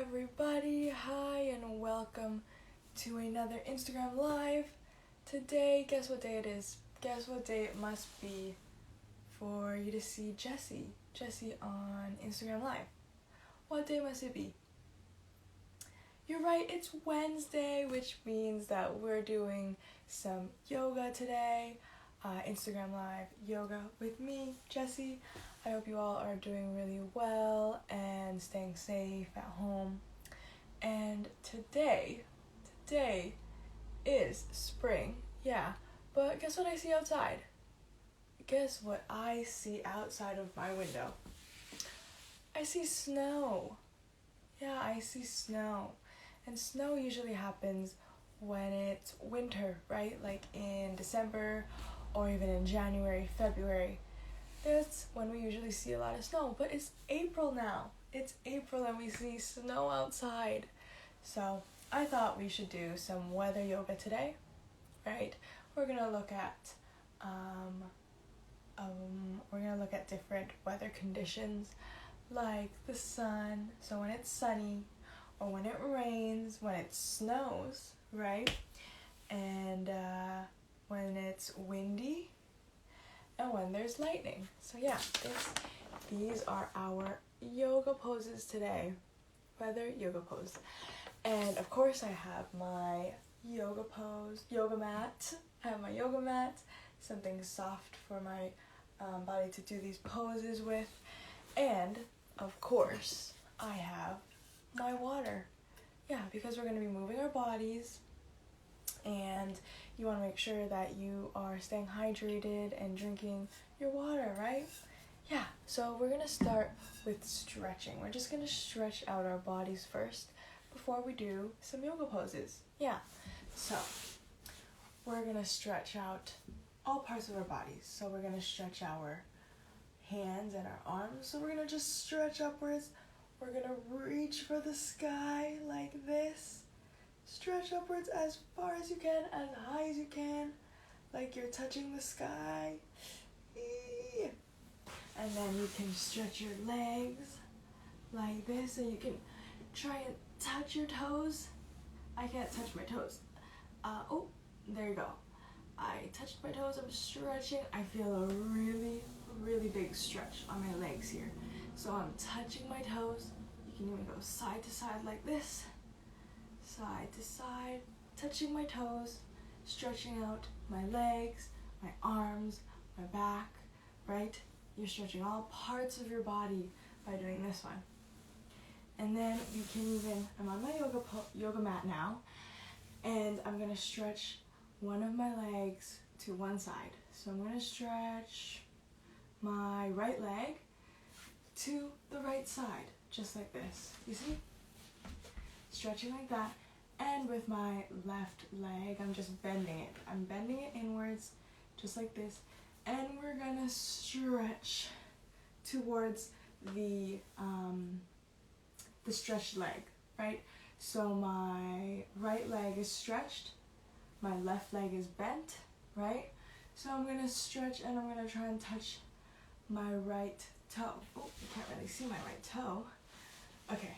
everybody, hi and welcome to another Instagram Live. Today, guess what day it is? Guess what day it must be for you to see Gecy on Instagram Live. What day must it be? You're right, it's Wednesday, which means that we're doing some yoga today. Instagram Live yoga with me, Gecy. I hope you all are doing really well and staying safe at home. And today is spring, yeah. But guess what I see outside? Guess what I see outside of my window? I see snow. Yeah, I see snow. And snow usually happens when it's winter, right? Like in December or even in January, February. That's when we usually see a lot of snow, but it's April now. It's April and we see snow outside. So I thought we should do some weather yoga today, right? We're gonna look at different weather conditions like the sun. So when it's sunny, or when it rains, when it snows, right? And when it's windy, and when there's lightning. So yeah, these are our yoga poses today. Weather yoga pose. And of course I have my yoga mat. I have my yoga mat, something soft for my body to do these poses with. And of course I have my water. Yeah, because we're going to be moving our bodies and you want to make sure that you are staying hydrated and drinking your water, right? Yeah, so we're going to start with stretching. We're just going to stretch out our bodies first before we do some yoga poses. Yeah, so we're going to stretch out all parts of our bodies. So we're going to stretch our hands and our arms. So we're going to just stretch upwards. We're going to reach for the sky like this. Stretch upwards as far as you can, as high as you can, like you're touching the sky. And then you can stretch your legs like this, and you can try and touch your toes. I can't touch my toes. Oh, there you go. I touched my toes, I'm stretching. I feel a really, really big stretch on my legs here. So I'm touching my toes. You can even go side to side like this. Side to side, touching my toes, stretching out my legs, my arms, my back, right? You're stretching all parts of your body by doing this one. And then you can even, I'm on my yoga mat now, and I'm going to stretch one of my legs to one side. So I'm going to stretch my right leg to the right side, just like this. You see? Stretching like that. And with my left leg, I'm just bending it. I'm bending it inwards, just like this. And we're gonna stretch towards the stretched leg, right? So my right leg is stretched, my left leg is bent, right? So I'm gonna stretch and I'm gonna try and touch my right toe. Oh, you can't really see my right toe. Okay,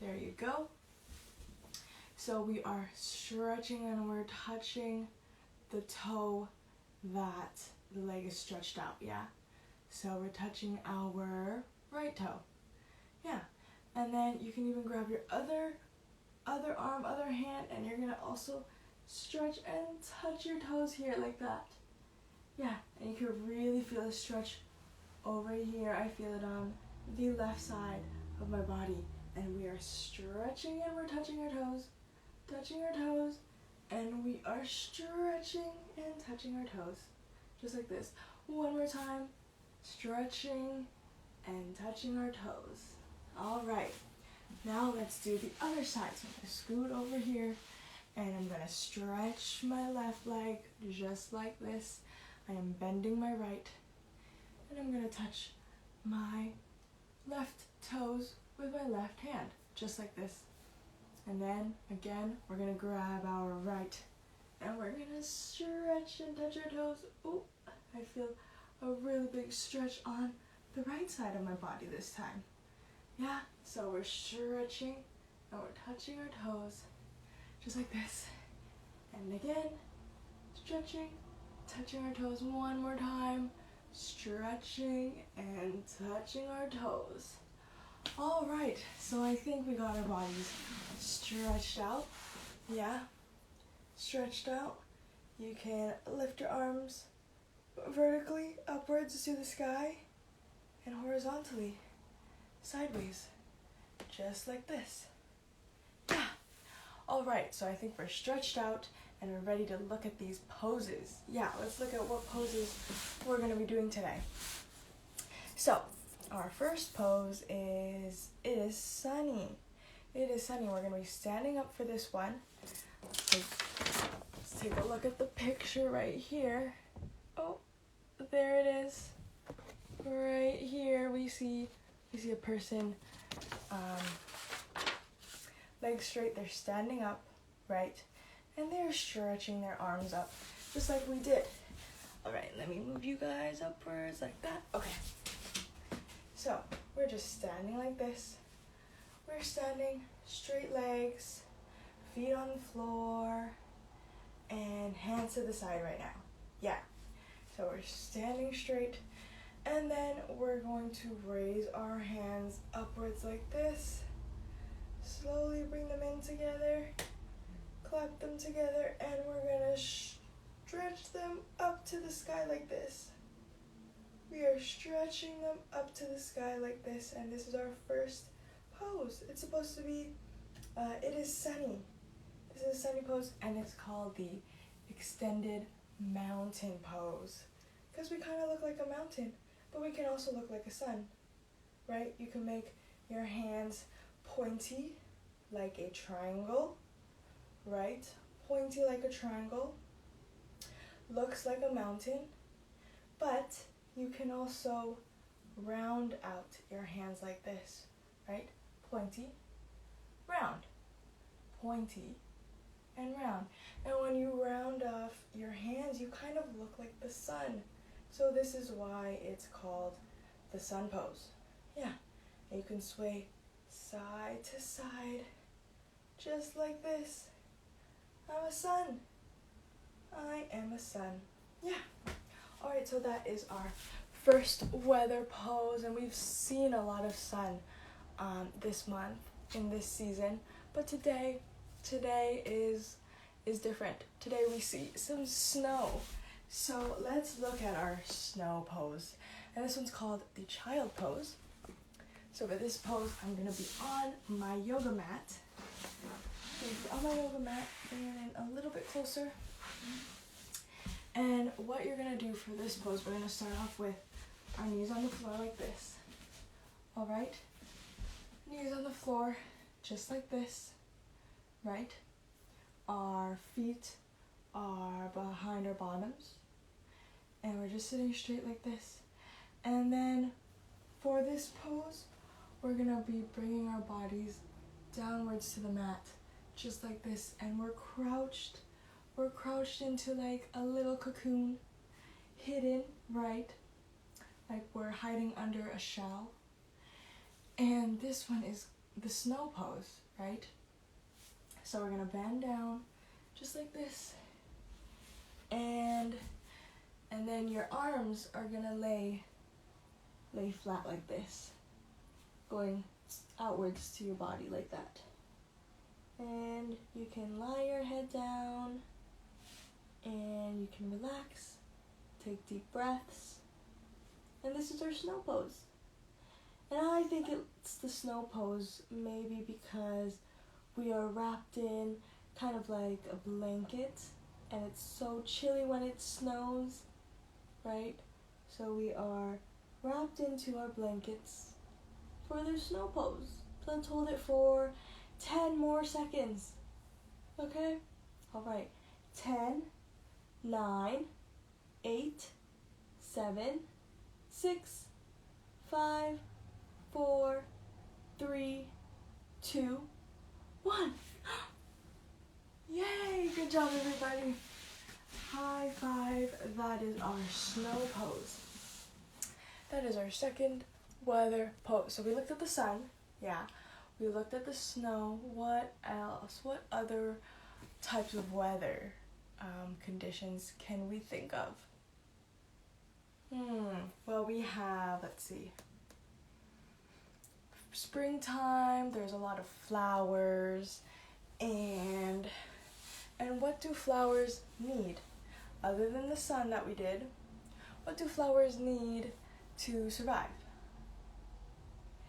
there you go. So we are stretching and we're touching the toe that the leg is stretched out, yeah? So we're touching our right toe, yeah. And then you can even grab your other arm, other hand, and you're gonna also stretch and touch your toes here like that. Yeah, and you can really feel a stretch over here. I feel it on the left side of my body. And we are stretching and we're touching our toes. Touching our toes, and we are stretching and touching our toes, just like this. One more time, stretching and touching our toes. All right, now let's do the other side. So I'm gonna scoot over here, and I'm gonna stretch my left leg, just like this. I am bending my right, and I'm gonna touch my left toes with my left hand, just like this. And then, again, we're going to grab our right, and we're going to stretch and touch our toes. Oh, I feel a really big stretch on the right side of my body this time. Yeah, so we're stretching and we're touching our toes, just like this. And again, stretching, touching our toes one more time, stretching and touching our toes. All right, so I think we got our bodies stretched out. Yeah, stretched out. You can lift your arms vertically upwards to the sky and horizontally sideways, just like this. Yeah. All right, so I think we're stretched out and we're ready to look at these poses. Yeah, let's look at what poses we're going to be doing today. So, our first pose is It Is Sunny. It is sunny. We're going to be standing up for this one. So, let's take a look at the picture right here. Oh, there it is. Right here we see a person, legs straight. They're standing up, right? And they're stretching their arms up, just like we did. All right, let me move you guys upwards like that. Okay. So, we're just standing like this. We're standing, straight legs, feet on the floor, and hands to the side right now. Yeah. So we're standing straight, and then we're going to raise our hands upwards like this. Slowly bring them in together, clap them together, and we're gonna stretch them up to the sky like this. We are stretching them up to the sky like this, and this is our first pose. It's supposed to be, It Is Sunny. This is a sunny pose, and it's called the extended mountain pose. Because we kind of look like a mountain, but we can also look like a sun, right? You can make your hands pointy like a triangle, right? Pointy like a triangle. Looks like a mountain, but you can also round out your hands like this, right? Pointy, round, pointy, and round. And when you round off your hands, you kind of look like the sun. So this is why it's called the sun pose. Yeah, and you can sway side to side, just like this. I'm a sun. I am a sun. Yeah. All right, so that is our first weather pose, and we've seen a lot of sun this month in this season, but today is different. Today we see some snow. So let's look at our snow pose, and this one's called the child pose. So for this pose, I'm gonna be on my yoga mat. On my yoga mat, bring it in a little bit closer. And what you're gonna do for this pose, we're gonna start off with our knees on the floor like this. All right, knees on the floor, just like this, right? Our feet are behind our bottoms, and we're just sitting straight like this. And then for this pose, we're gonna be bringing our bodies downwards to the mat, just like this, and we're crouched into like a little cocoon, hidden, right? Like we're hiding under a shell. And this one is the snow pose, right? So we're gonna bend down, just like this. And then your arms are gonna lay flat like this, going outwards to your body like that. And you can lie your head down, and you can relax, take deep breaths. And this is our snow pose. And I think it's the snow pose maybe because we are wrapped in kind of like a blanket, and it's so chilly when it snows, right? So we are wrapped into our blankets for the snow pose. So let's hold it for 10 more seconds. Okay? All right. 10, 9, 8, 7, 6, 5, 4, 3, 2, 1. Yay! Good job, everybody. High five. That is our snow pose. That is our second weather pose. So we looked at the sun, Yeah, we looked at the snow. What else? What other types of weather conditions can we think of? Well, we have, let's see, springtime, there's a lot of flowers, and what do flowers need? Other than the sun that we did, what do flowers need to survive?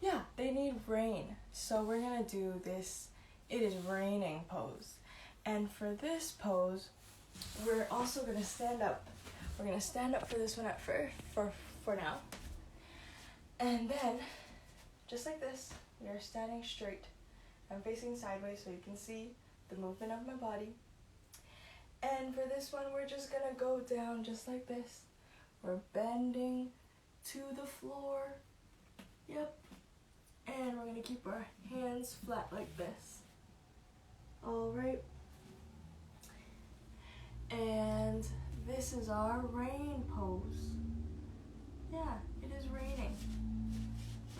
Yeah, they need rain. So we're gonna do this "it is raining" pose. And for this pose, we're also gonna stand up. We're gonna stand up for this one at first, for now. And then, just like this, we are standing straight. I'm facing sideways so you can see the movement of my body. And for this one, we're just gonna go down just like this. We're bending to the floor. Yep. And we're gonna keep our hands flat like this. All right. And this is our rain pose. Yeah, it is raining.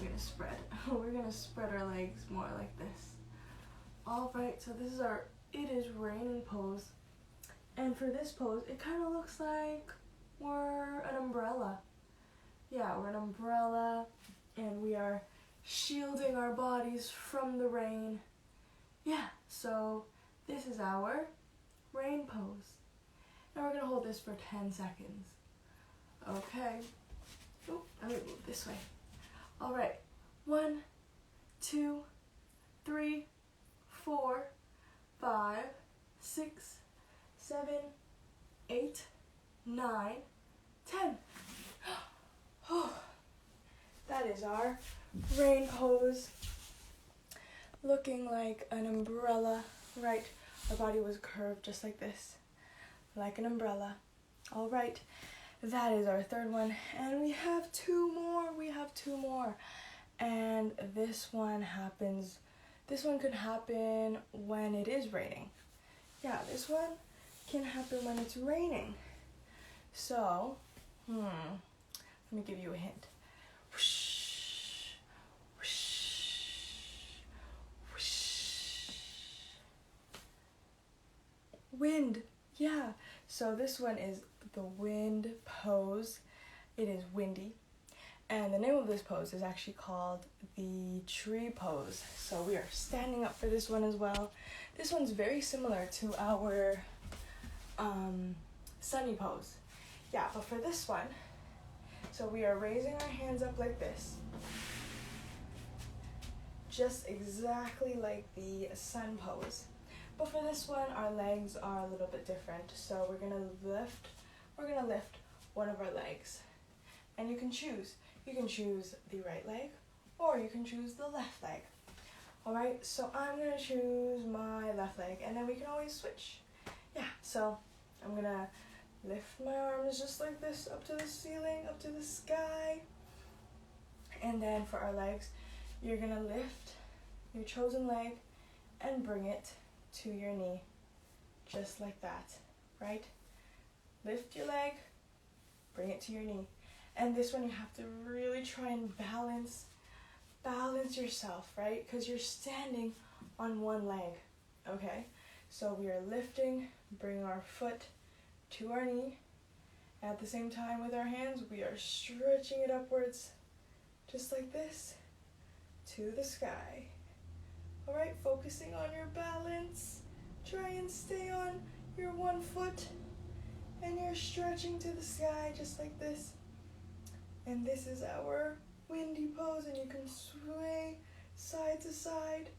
We're gonna spread. We're gonna spread our legs more like this. All right, so this is our "it is raining" pose. And for this pose, it kind of looks like we're an umbrella. Yeah, we're an umbrella, and we are shielding our bodies from the rain. Yeah, so this is our rain pose. Now we're gonna hold this for 10 seconds. Okay. Oh, let me move this way. All right. 1, 2, 3, 4, 5, 6, 7, 8, 9, 10. That is our rain pose. Looking like an umbrella, right? Our body was curved just like this, like an umbrella. All right, that is our third one. And we have two more. And this one could happen when it is raining. Yeah, this one can happen when it's raining. So, let me give you a hint. Whoosh, whoosh, whoosh. Wind, yeah. So this one is the wind pose. It is windy. And the name of this pose is actually called the tree pose. So we are standing up for this one as well. This one's very similar to our sunny pose. Yeah, but for this one, so we are raising our hands up like this. Just exactly like the sun pose. But for this one, our legs are a little bit different. So we're gonna lift one of our legs. And you can choose. You can choose the right leg or you can choose the left leg. All right, so I'm gonna choose my left leg and then we can always switch. Yeah, so I'm gonna lift my arms just like this up to the ceiling, up to the sky. And then for our legs, you're gonna lift your chosen leg and bring it to your knee, just like that, right? Lift your leg, bring it to your knee. And this one you have to really try and balance yourself, right? Because you're standing on one leg, okay? So we are lifting, bring our foot to our knee. At the same time with our hands, we are stretching it upwards, just like this, to the sky. All right, focusing on your balance. Try and stay on your one foot, and you're stretching to the sky, just like this. And this is our windy pose, and you can sway side to side.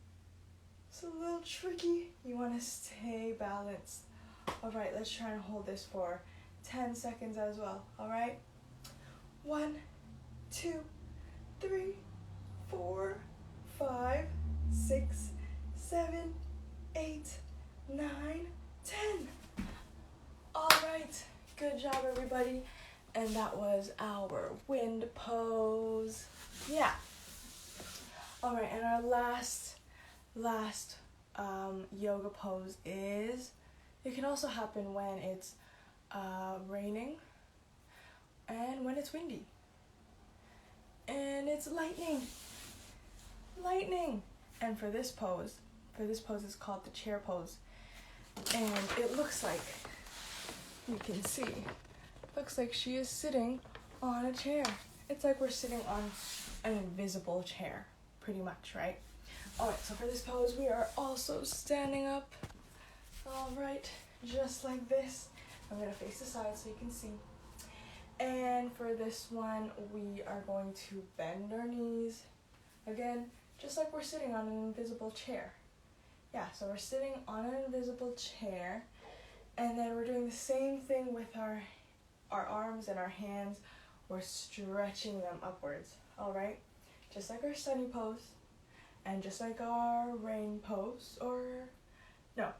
It's a little tricky. You want to stay balanced. All right, let's try and hold this for 10 seconds as well. All right. 1, 2, 3, 4, 5, 6, 7, 8, 9, 10. All right. Good job, everybody. And that was our wind pose. Yeah. All right, and our last yoga pose is, it can also happen when it's raining and when it's windy and it's lightning. lightning. And for this pose is called the chair pose. And it looks like, you can see, looks like she is sitting on a chair. It's like we're sitting on an invisible chair, pretty much, right? Alright, so for this pose, we are also standing up. Alright, just like this. I'm going to face the side so you can see. And for this one, we are going to bend our knees. Again, just like we're sitting on an invisible chair. Yeah, so we're sitting on an invisible chair, and then we're doing the same thing with our arms and our hands. We're stretching them upwards, alright? Just like our sunny pose, and just like our rain pose,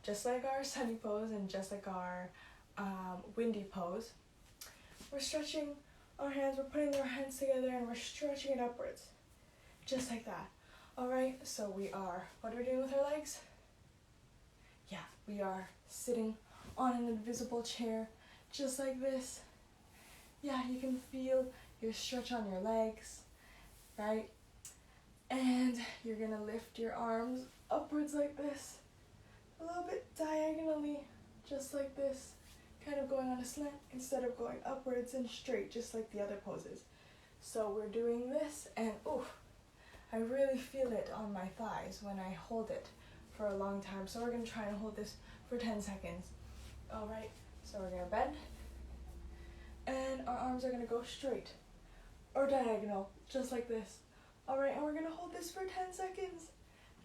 just like our sunny pose and just like our windy pose. We're stretching our hands, we're putting our hands together and we're stretching it upwards. Just like that. Alright, so what are we doing with our legs? Yeah, we are sitting on an invisible chair, just like this. Yeah, you can feel your stretch on your legs, right? And you're gonna lift your arms upwards like this, a little bit diagonally, just like this, kind of going on a slant instead of going upwards and straight, just like the other poses. So we're doing this, and I really feel it on my thighs when I hold it for a long time. So we're gonna try and hold this for 10 seconds. All right, so we're gonna bend, and our arms are gonna go straight or diagonal, just like this. All right, and we're gonna hold this for 10 seconds.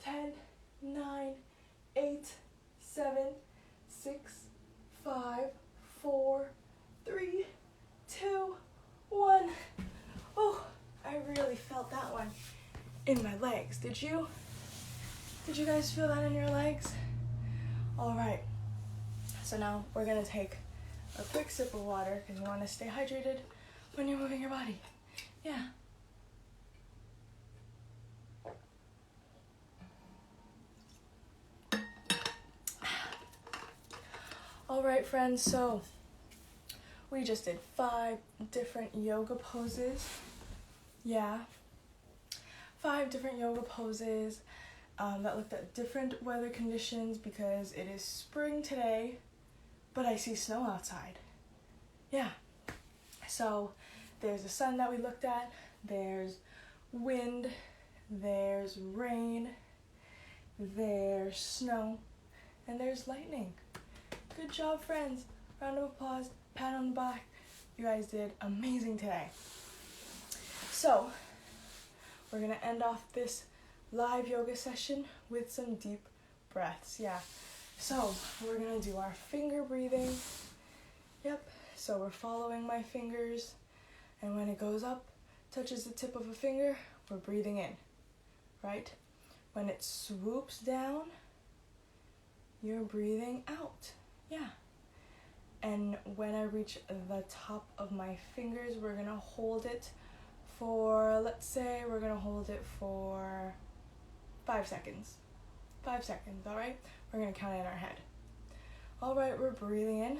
10, 9, 8, 7, 6, 5, 4, 3, 2, 1. Oh, I really felt that one in my legs. Did you? Did you guys feel that in your legs? All right, so now we're gonna take a quick sip of water because you want to stay hydrated when you're moving your body. Yeah. All right, friends, so we just did 5 different yoga poses. Yeah. 5 different yoga poses that looked at different weather conditions because it is spring today, but I see snow outside. Yeah. So there's the sun that we looked at, there's wind, there's rain, there's snow, and there's lightning. Good job, friends. Round of applause, pat on the back. You guys did amazing today. So, we're going to end off this live yoga session with some deep breaths. Yeah. So, we're going to do our finger breathing. Yep. So, we're following my fingers. And when it goes up, touches the tip of a finger, we're breathing in. Right? When it swoops down, you're breathing out. Yeah. And when I reach the top of my fingers, we're going to hold it for, let's say, we're going to hold it for 5 seconds. 5 seconds, all right? We're going to count it in our head. All right, we're breathing in.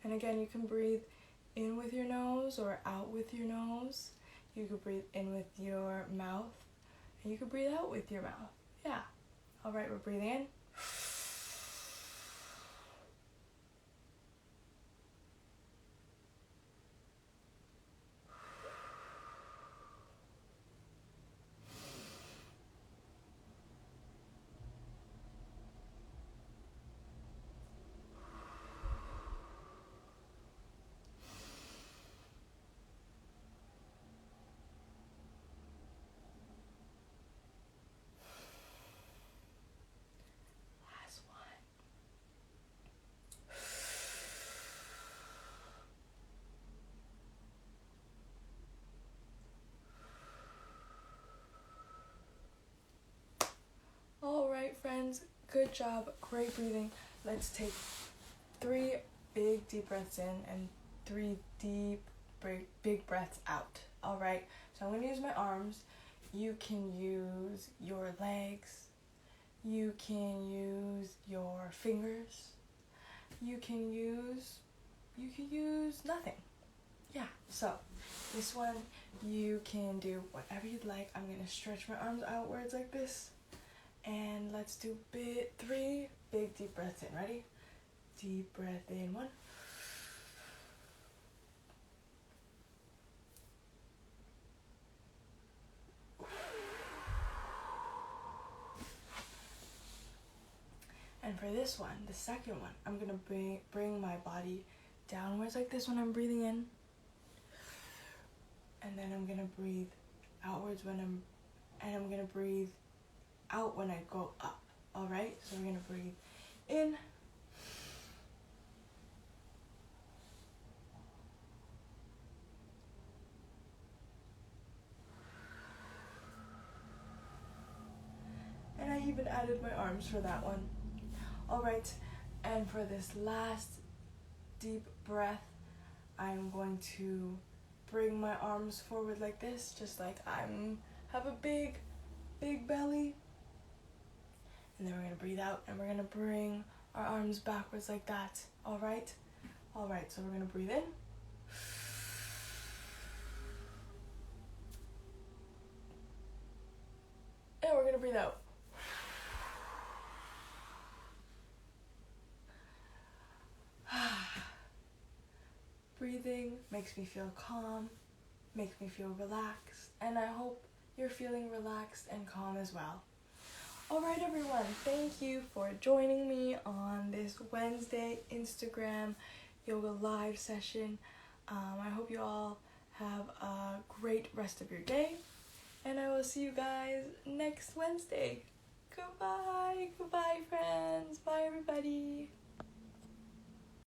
And again, you can breathe in with your nose or out with your nose. You could breathe in with your mouth, and you could breathe out with your mouth. Yeah. All right, we're breathing in. All right, friends, good job, great breathing. Let's take 3 big deep breaths in and 3 deep big breaths out. All right, so I'm going to use my arms. You can use your legs. You can use your fingers. you can use nothing. Yeah, so this one you can do whatever you'd like. I'm gonna stretch my arms outwards like this, and let's do 3 big deep breaths in. Ready? Deep breath in, 1. And for this one, the second one, I'm gonna bring my body downwards like this when I'm breathing in, and then I'm gonna breathe outwards and I'm gonna breathe out when I go up. All right, so we're gonna breathe in, and I even added my arms for that one. All right, and for this last deep breath, I'm going to bring my arms forward like this, just like have a big belly. And then we're gonna breathe out, and we're gonna bring our arms backwards like that. All right, so we're gonna breathe in. And we're gonna breathe out. Breathing makes me feel calm, makes me feel relaxed, and I hope you're feeling relaxed and calm as well. Alright everyone, thank you for joining me on this Wednesday Instagram yoga live session. I hope you all have a great rest of your day, and I will see you guys next Wednesday. Goodbye friends, bye everybody.